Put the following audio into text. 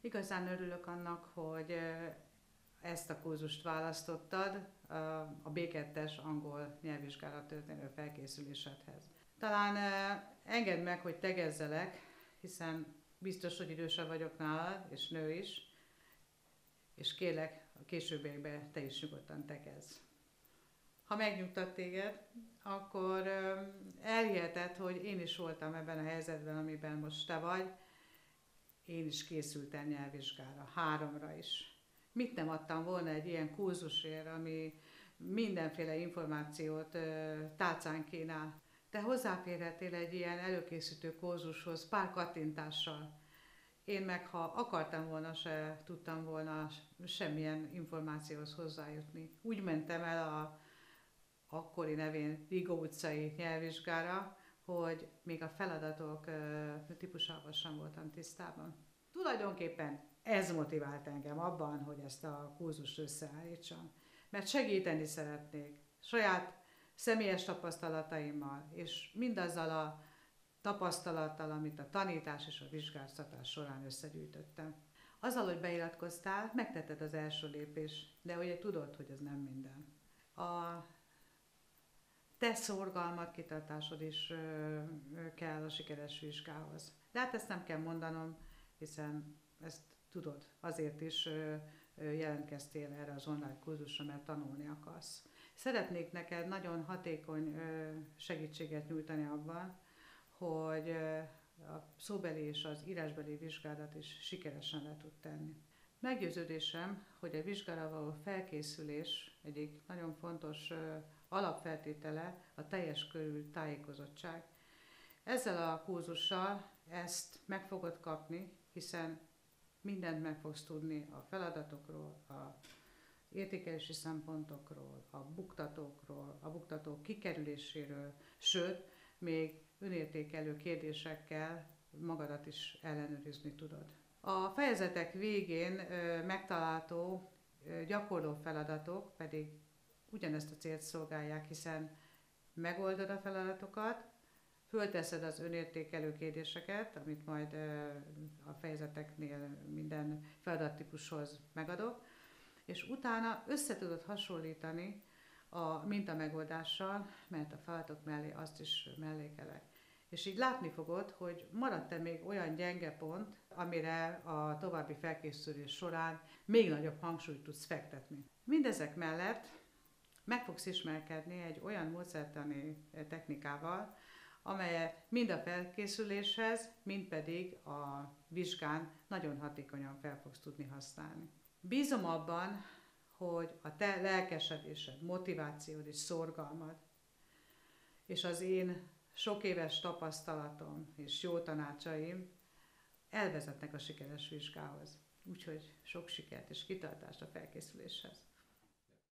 Igazán örülök annak, hogy ezt a kurzust választottad a B2-es angol nyelvvizsgára történő felkészülésedhez. Talán engedd meg, hogy tegezzelek, hiszen biztos, hogy idősebb vagyok nálad, és nő is, és kérlek, a későbbiekben te is nyugodtan tegezz. Ha megnyugtat téged, akkor elhiheted, hogy én is voltam ebben a helyzetben, amiben most te vagy. Én is készültem nyelvvizsgára, 3-ra is. Mit nem adtam volna egy ilyen kurzusért, ami mindenféle információt tálcán kínál. Te hozzáférhetél egy ilyen előkészítő kurzushoz pár kattintással. Én meg, ha akartam volna, se tudtam volna semmilyen információhoz hozzájutni. Úgy mentem el a akkori nevén Rigó utcai nyelvvizsgára, hogy még a feladatok típusával sem voltam tisztában. Tulajdonképpen ez motivált engem abban, hogy ezt a kurzust összeállítsam. Mert segíteni szeretnék saját személyes tapasztalataimmal, és mindazzal a tapasztalattal, amit a tanítás és a vizsgáztatás során összegyűjtöttem. Azzal, hogy beiratkoztál, megtetted az első lépés, de ugye tudod, hogy ez nem minden. A te szorgalmad, kitartásod is kell a sikeres vizsgához. De hát ezt nem kell mondanom, hiszen ezt tudod, azért is jelentkeztél erre az online kurzusra, mert tanulni akarsz. Szeretnék neked nagyon hatékony segítséget nyújtani abban, hogy a szóbeli és az írásbeli vizsgádat is sikeresen le tud tenni. Meggyőződésem, hogy a vizsgára való felkészülés egyik nagyon fontos alapfeltétele a teljes körű tájékozottság. Ezzel a kurzussal ezt meg fogod kapni, hiszen mindent meg fogsz tudni a feladatokról, a értékelési szempontokról, a buktatókról, a buktatók kikerüléséről, sőt, még önértékelő kérdésekkel magadat is ellenőrizni tudod. A fejezetek végén megtalálható gyakorló feladatok pedig ugyanezt a célt szolgálják, hiszen megoldod a feladatokat, fölteszed az önértékelő kérdéseket, amit majd a fejezeteknél minden feladattípushoz megadok, és utána össze tudod hasonlítani a mintamegoldással, mert a feladatok mellé azt is mellékelek. És így látni fogod, hogy maradt-e még olyan gyenge pont, amire a további felkészülés során még nagyobb hangsúlyt tudsz fektetni. Mindezek mellett meg fogsz ismerkedni egy olyan módszertani technikával, amelyet mind a felkészüléshez, mind pedig a vizsgán nagyon hatékonyan fel fogsz tudni használni. Bízom abban, hogy a te lelkesedésed, motivációd és szorgalmad, és az én sok éves tapasztalatom és jó tanácsaim elvezetnek a sikeres vizsgához. Úgyhogy sok sikert és kitartást a felkészüléshez.